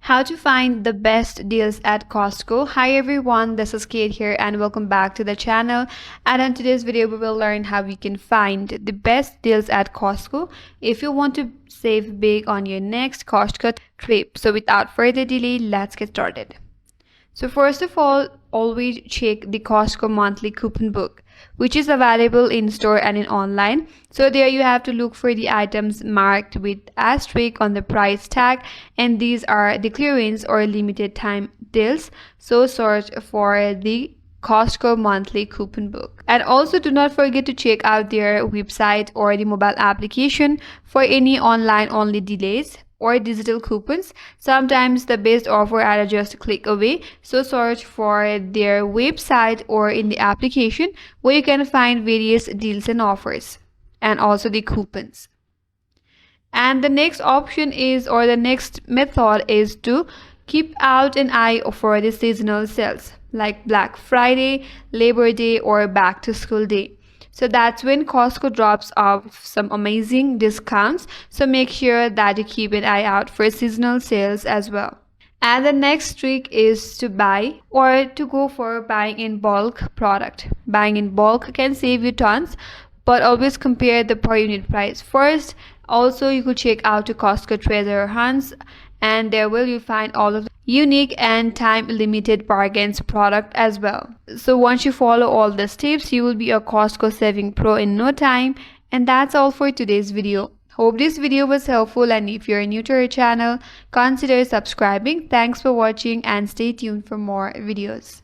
How to find the best deals at Costco. Hi everyone, this is Kate here and welcome back to the channel. And in today's video we will learn how you can find the best deals at Costco if you want to save big on your next Costco trip. So without further delay, let's get started. So first of all, always check the Costco monthly coupon book, which is available in store and in online. So there you have to look for the items marked with asterisk on the price tag, and these are the clearance or limited time deals. So search for the Costco monthly coupon book. And also do not forget to check out their website or the mobile application for any online only delays or digital coupons. Sometimes the best offer are just a click away. So search for their website or in the application where you can find various deals and offers and also the coupons. And the next option is, or the next method is to keep out an eye for the seasonal sales like Black Friday, Labor Day, or Back to School Day. So that's when Costco drops off some amazing discounts. So make sure that you keep an eye out for seasonal sales as well. And the next trick is to buy or to go for buying in bulk product. Buying in bulk can save you tons, but always compare the per unit price first. Also, you could check out the Costco treasure hunts, and there will you find all of the unique and time limited bargains product as well. So once you follow all the steps, you will be a Costco saving pro in no time. And that's all for today's video. Hope this video was helpful, and if you're new to our channel, consider subscribing. Thanks for watching and stay tuned for more videos.